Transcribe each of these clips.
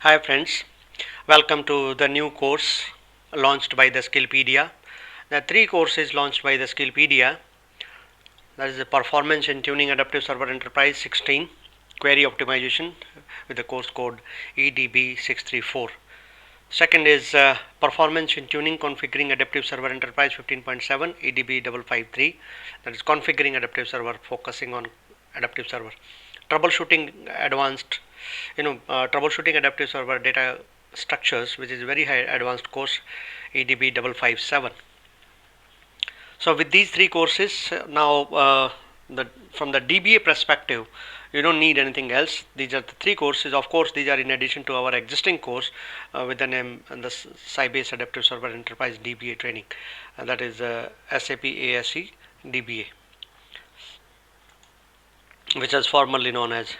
Hi friends, welcome to the new course launched by the Skillpedia. The three courses launched by the Skillpedia, that is the Performance in Tuning Adaptive Server Enterprise 16, Query Optimization with the course code EDB634. Second is Performance in Tuning Configuring Adaptive Server Enterprise 15.7 EDB553, that is Configuring Adaptive Server, focusing on Adaptive Server. Troubleshooting advanced troubleshooting adaptive server data structures, which is very high advanced course, EDB557. So with these three courses now, from the DBA perspective, you don't need anything else. These are the three courses. Of course, these are in addition to our existing course with the name the Sybase Adaptive Server Enterprise DBA training, and that is SAP ASE DBA, which is formerly known as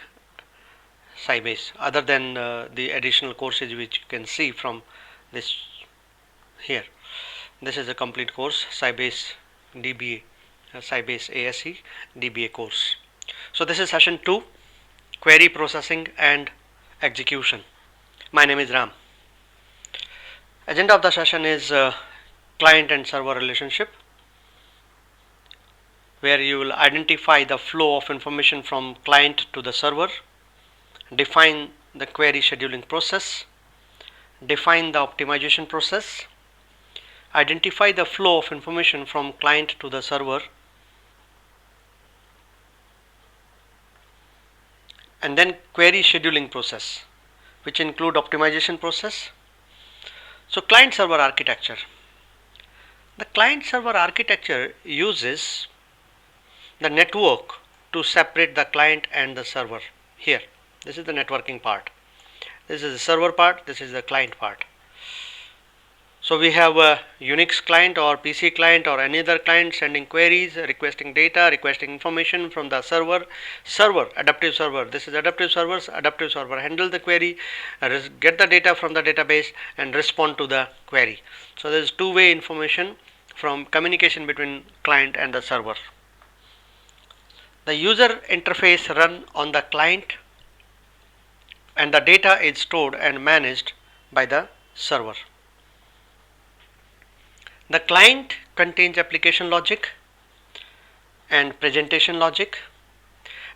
Sybase. Other than the additional courses which you can see from this here, this is a complete course, Sybase DBA, Sybase ASE DBA course. So this is session 2, query processing and execution. My name is Ram. Agenda of the session is client and server relationship, where you will identify the flow of information from client to the server, define the query scheduling process, define the optimization process, identify the flow of information from client to the server, and then query scheduling process, which include optimization process. So client server architecture. The client server architecture uses the network to separate the client and the server. Here, this is the networking part. This is the server part. This is the client part. So we have a Unix client or PC client or any other client sending queries, requesting data, requesting information from the server. Adaptive server. This is adaptive servers. Adaptive server handle the query, get the data from the database and respond to the query. So there is two-way information from communication between client and the server. The user interface run on the client and the data is stored and managed by the server. The client contains application logic and presentation logic,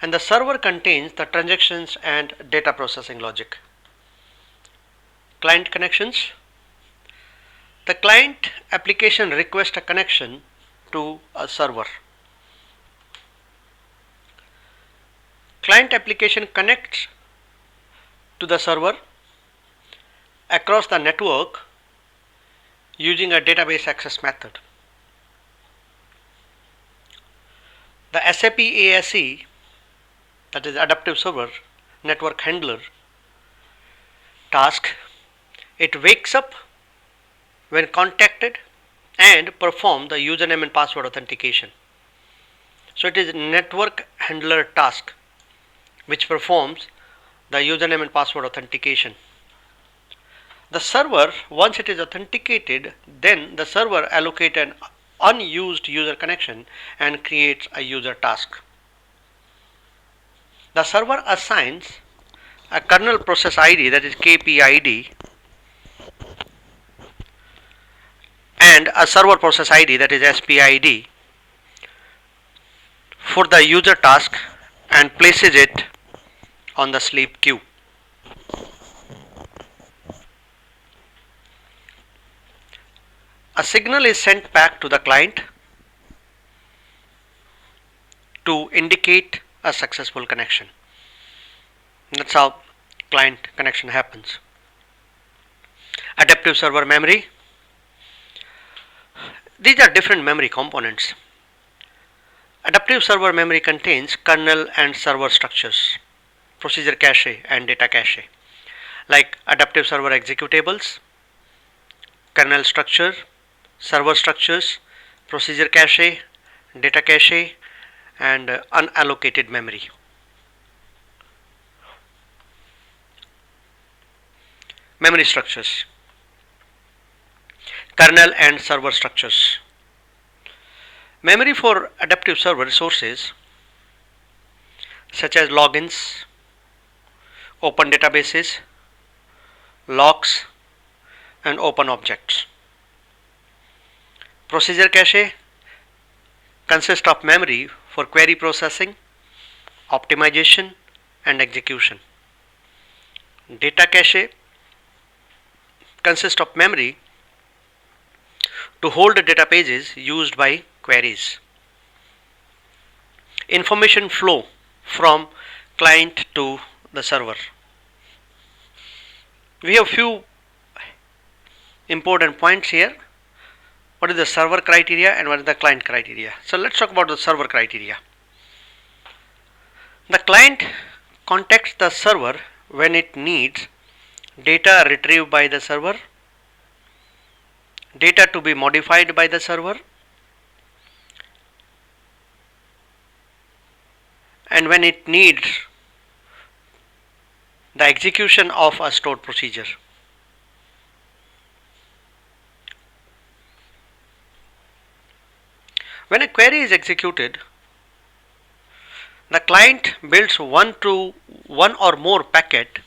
and the server contains the transactions and data processing logic. Client connections. The client application requests a connection to a server. Client application connects to the server across the network using a database access method. The SAP ASE, that is adaptive server network handler task, it wakes up when contacted and perform the username and password authentication. So it is a network handler task which performs the username and password authentication. The server, once it is authenticated, then the server allocates an unused user connection and creates a user task. The server assigns a kernel process ID, that is kpid, and a server process ID, that is spid, for the user task and places it on the sleep queue. A signal is sent back to the client to indicate a successful connection. That's how client connection happens. Adaptive server memory. These are different memory components. Adaptive server memory contains kernel and server structures, procedure cache and data cache, like adaptive server executables, kernel structure, server structures, procedure cache, data cache, and unallocated memory. Memory structures. Kernel and server structures. Memory for adaptive server resources such as logins, open databases, locks, and open objects. Procedure cache consists of memory for query processing, optimization, and execution. Data cache consists of memory to hold the data pages used by queries. Information flow from client to the server. We have few important points here. What is the server criteria and what is the client criteria? So let's talk about the server criteria. The client contacts the server when it needs data retrieved by the server, data to be modified by the server, and when it needs the execution of a stored procedure. When a query is executed, the client builds one or more packet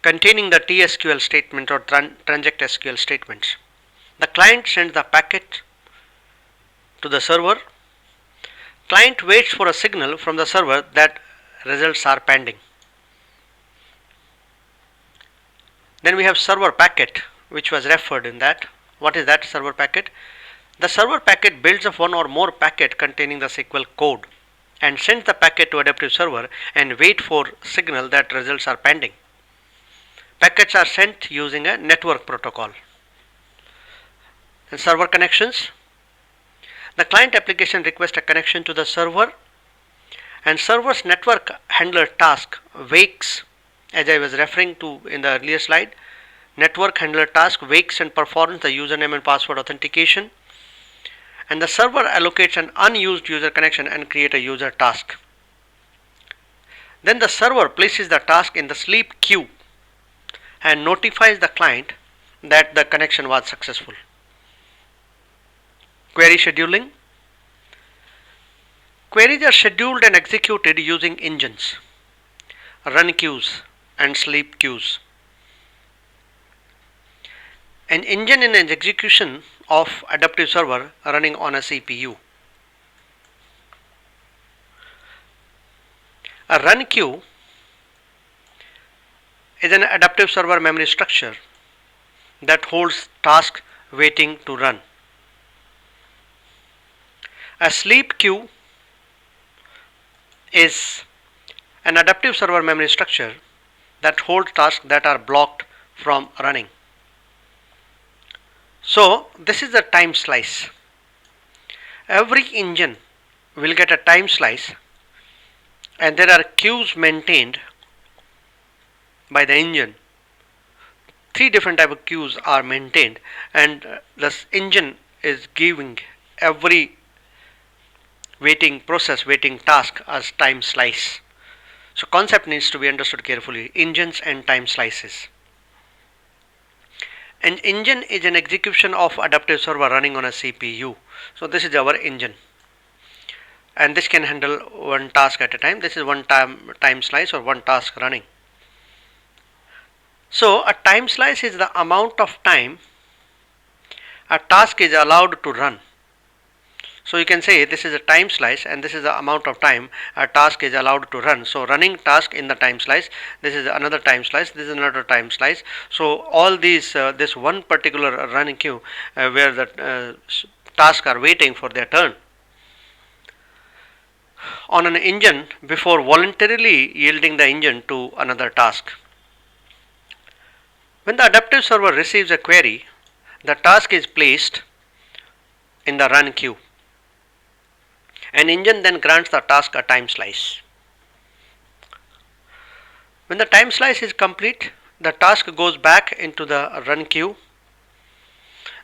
containing the TSQL statement or transact SQL statements. The client sends the packet to the server. Client waits for a signal from the server that results are pending. Then we have server packet, which was referred in that. What is that server packet? The server packet builds of one or more packet containing the SQL code and sends the packet to adaptive server and wait for signal that results are pending. Packets are sent using a network protocol. And server connections. The client application requests a connection to the server, and server's network handler task wakes, as I was referring to in the earlier slide. Network handler task wakes and performs the username and password authentication, and the server allocates an unused user connection and create a user task. Then the server places the task in the sleep queue and notifies the client that the connection was successful. Query scheduling. Queries are scheduled and executed using engines, run queues, and sleep queues. An engine is an execution of adaptive server running on a CPU. A run queue is an adaptive server memory structure that holds tasks waiting to run. A sleep queue is an adaptive server memory structure that holds tasks that are blocked from running. So this is the time slice. Every engine will get a time slice, and there are queues maintained by the engine. 3 different type of queues are maintained, and this engine is giving every waiting task as time slice. So concept needs to be understood carefully. Engines and time slices. An engine is an execution of adaptive server running on a CPU. So this is our engine, and this can handle one task at a time. This is one time slice or one task running. So a time slice is the amount of time a task is allowed to run. So you can say this is a time slice and this is the amount of time a task is allowed to run. So running task in the time slice, this is another time slice, this is another time slice. So all these, this one particular running queue where the tasks are waiting for their turn on an engine before voluntarily yielding the engine to another task. When the adaptive server receives a query, the task is placed in the run queue. An engine then grants the task a time slice. When the time slice is complete, the task goes back into the run queue.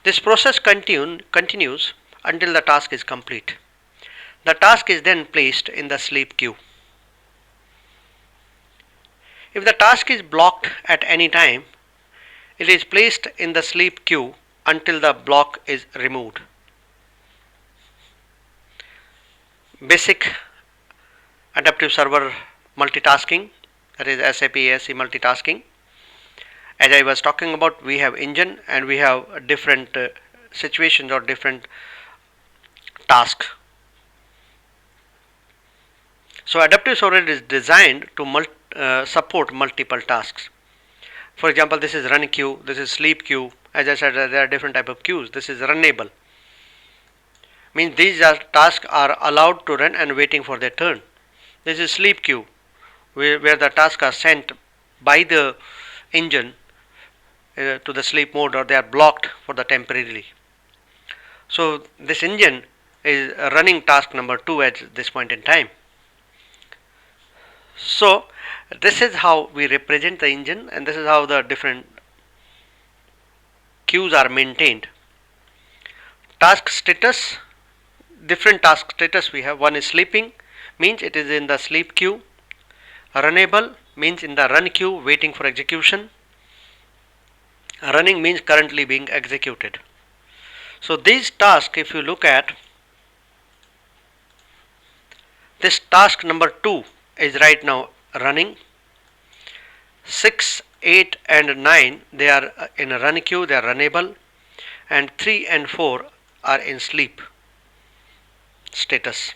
This process continues until the task is complete. The task is then placed in the sleep queue. If the task is blocked at any time, it is placed in the sleep queue until the block is removed. Basic adaptive server multitasking, that is SAP ASE multitasking. As I was talking about, we have engine and we have different situations or different tasks. So adaptive storage is designed to support multiple tasks. For example, this is run queue, this is sleep queue. As I said, there are different type of queues. This is runnable. Means these tasks are allowed to run and waiting for their turn. This is sleep queue, where the tasks are sent by the engine to the sleep mode, or they are blocked for the temporarily. So this engine is running task number 2 at this point in time. So this is how we represent the engine, and this is how the different queues are maintained. Task status, different task status we have. One is sleeping, means it is in the sleep queue. Runnable means in the run queue waiting for execution. Running means currently being executed. So these tasks, if you look at this, task number 2 is right now running. 6, 8 and 9, they are in a run queue, they are runnable, and 3 and 4 are in sleep status.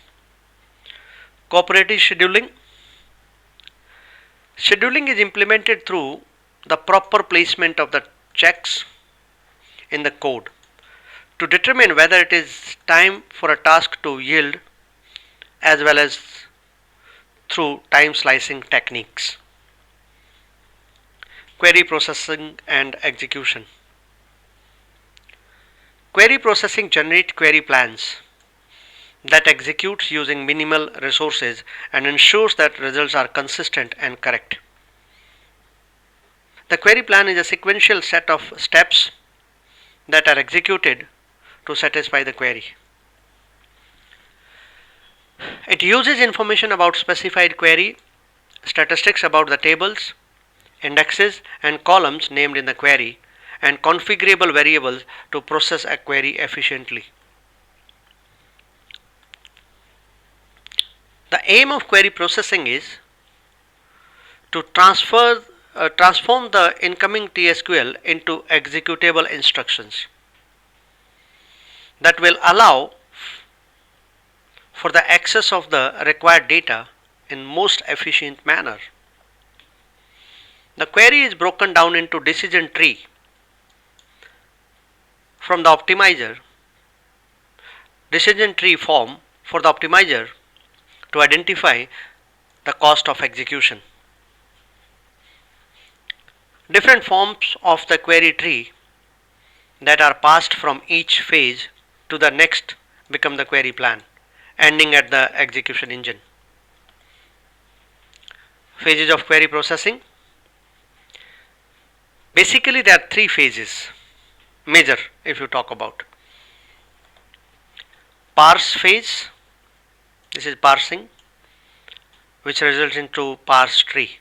Cooperative scheduling. Scheduling is implemented through the proper placement of the checks in the code to determine whether it is time for a task to yield, as well as through time slicing techniques. Query processing and execution. Query processing generates query plans that executes using minimal resources and ensures that results are consistent and correct. The query plan is a sequential set of steps that are executed to satisfy the query. It uses information about specified query, statistics about the tables, indexes and columns named in the query, and configurable variables to process a query efficiently. The aim of query processing is to transform the incoming TSQL into executable instructions that will allow for the access of the required data in most efficient manner. The query is broken down into decision tree from the optimizer, decision tree form for the optimizer to identify the cost of execution. Different forms of the query tree that are passed from each phase to the next become the query plan, ending at the execution engine. Phases of query processing. Basically, there are 3 phases, major if you talk about. Parse phase, this is parsing, which results into parse tree.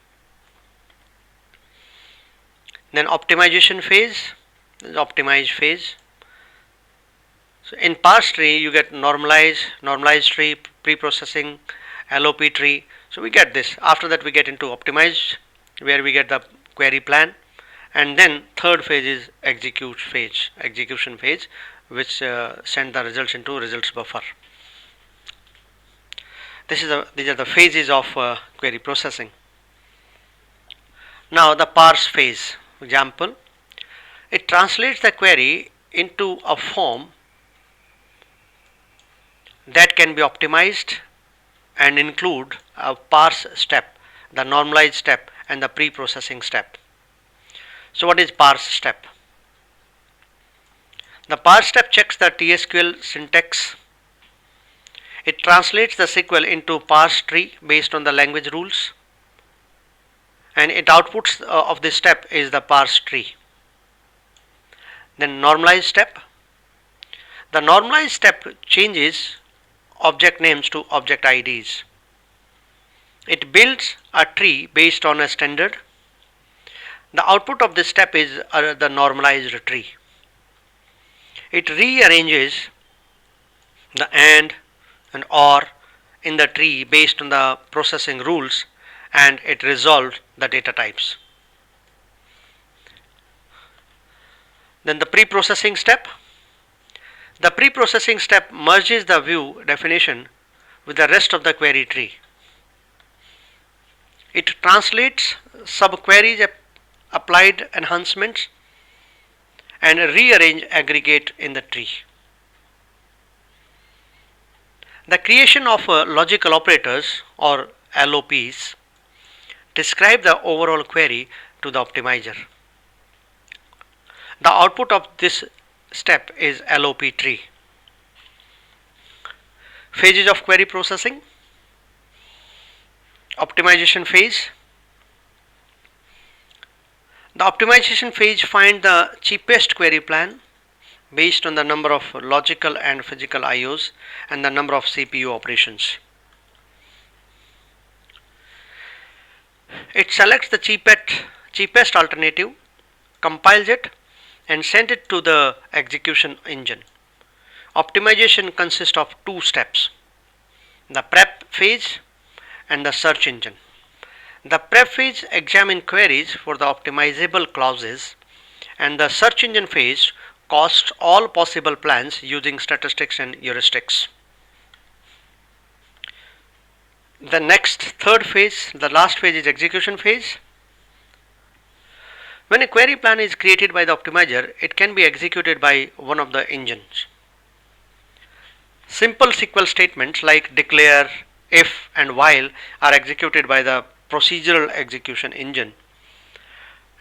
Then optimization phase, this is optimize phase. So in parse tree you get normalized tree, pre-processing, LOP tree. So we get this. After that we get into optimize, where we get the query plan, and then third phase is execution phase, which send the results into results buffer. These are the phases of query processing. Now the parse phase example, it translates the query into a form that can be optimized and include a parse step, the normalized step and the pre-processing step. So what is parse step? The parse step checks the TSQL syntax. It translates the SQL into parse tree based on the language rules, and it outputs of this step is the parse tree. Then normalized step. The normalized step changes object names to object IDs. It builds a tree based on a standard. The output of this step is the normalized tree. It rearranges the and or in the tree based on the processing rules, and it resolves the data types. Then the pre-processing step. The pre-processing step merges the view definition with the rest of the query tree. It translates subqueries, applied enhancements, and rearrange aggregate in the tree. The creation of logical operators or LOPs describe the overall query to the optimizer. The output of this step is LOP tree. Phases of query processing. Optimization phase. The optimization phase finds the cheapest query plan based on the number of logical and physical IOs and the number of CPU operations. It selects the cheapest alternative, compiles it, and sends it to the execution engine. Optimization consists of two steps: the prep phase and the search engine. The prep phase examines queries for the optimizable clauses, and the search engine phase costs all possible plans using statistics and heuristics. The next third phase, the last phase, is execution phase. When a query plan is created by the optimizer, it can be executed by one of the engines. Simple SQL statements like declare, if, and while are executed by the procedural execution engine.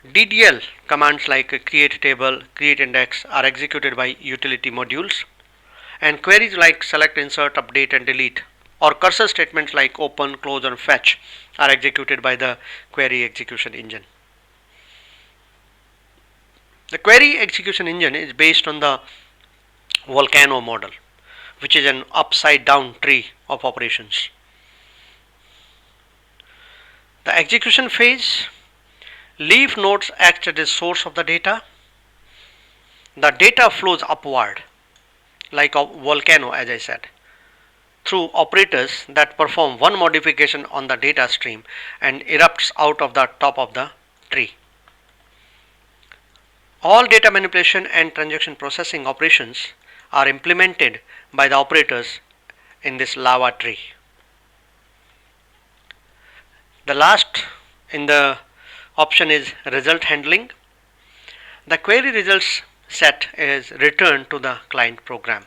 DDL commands like create table, create index are executed by utility modules, and queries like select, insert, update, and delete, or cursor statements like open, close, and fetch are executed by the query execution engine. The query execution engine is based on the Volcano model, which is an upside down tree of operations. The execution phase, leaf nodes act as the source of the data. The data flows upward like a volcano, as I said, through operators that perform one modification on the data stream and erupts out of the top of the tree. All data manipulation and transaction processing operations are implemented by the operators in this lava tree. The last in the option is result handling. The query results set is returned to the client program.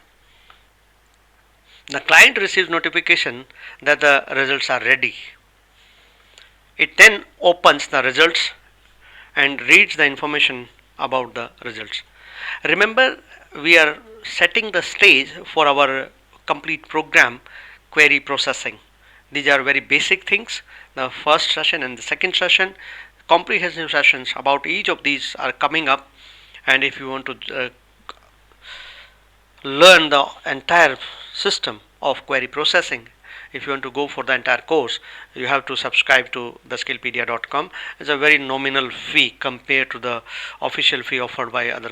The client receives notification that the results are ready. It then opens the results and reads the information about the results. Remember, we are setting the stage for our complete program query processing. These are very basic things. The first session and the second session, comprehensive sessions about each of these are coming up, and if you want to learn the entire system of query processing, if you want to go for the entire course, you have to subscribe to the skillpedia.com. It's a very nominal fee compared to the official fee offered by other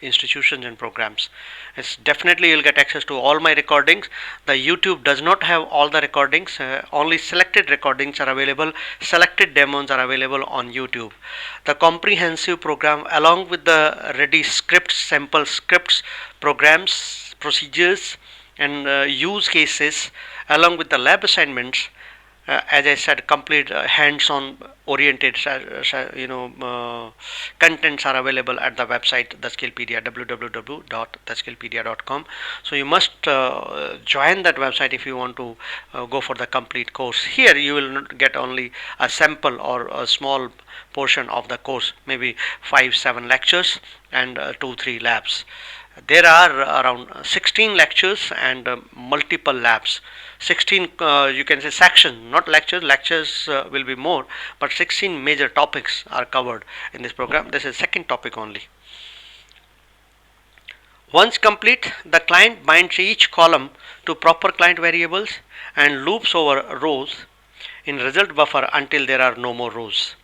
institutions and programs. It's definitely you'll get access to all my recordings. The YouTube does not have all the recordings, only selected recordings are available, selected demos are available on YouTube. The comprehensive program along with the ready scripts, sample scripts, programs, procedures, and use cases, along with the lab assignments, as I said, complete hands-on oriented contents are available at the website theskillpedia, www.theskillpedia.com. So you must join that website if you want to go for the complete course. Here you will not get only a sample or a small portion of the course, maybe 5-7 lectures and 2-3 labs. There are around 16 lectures and multiple labs. 16 you can say sections, not lectures. Lectures will be more, but 16 major topics are covered in this program. This is second topic only. Once complete, the client binds each column to proper client variables and loops over rows in result buffer until there are no more rows.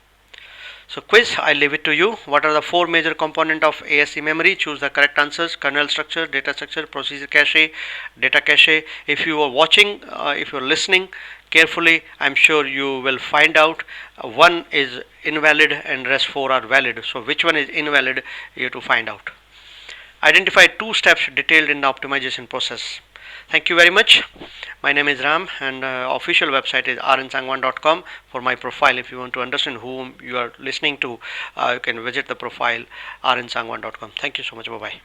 So quiz, I leave it to you. What are the 4 major components of ASE memory? Choose the correct answers. Kernel structure, data structure, procedure cache, data cache. If you are watching, if you are listening carefully, I am sure you will find out one is invalid and rest 4 are valid. So which one is invalid, you have to find out. identify 2 steps detailed in the optimization process. Thank you very much. My name is Ram, and official website is rnsangwan.com. For my profile, if you want to understand whom you are listening to, you can visit the profile rnsangwan.com. Thank you so much. Bye bye.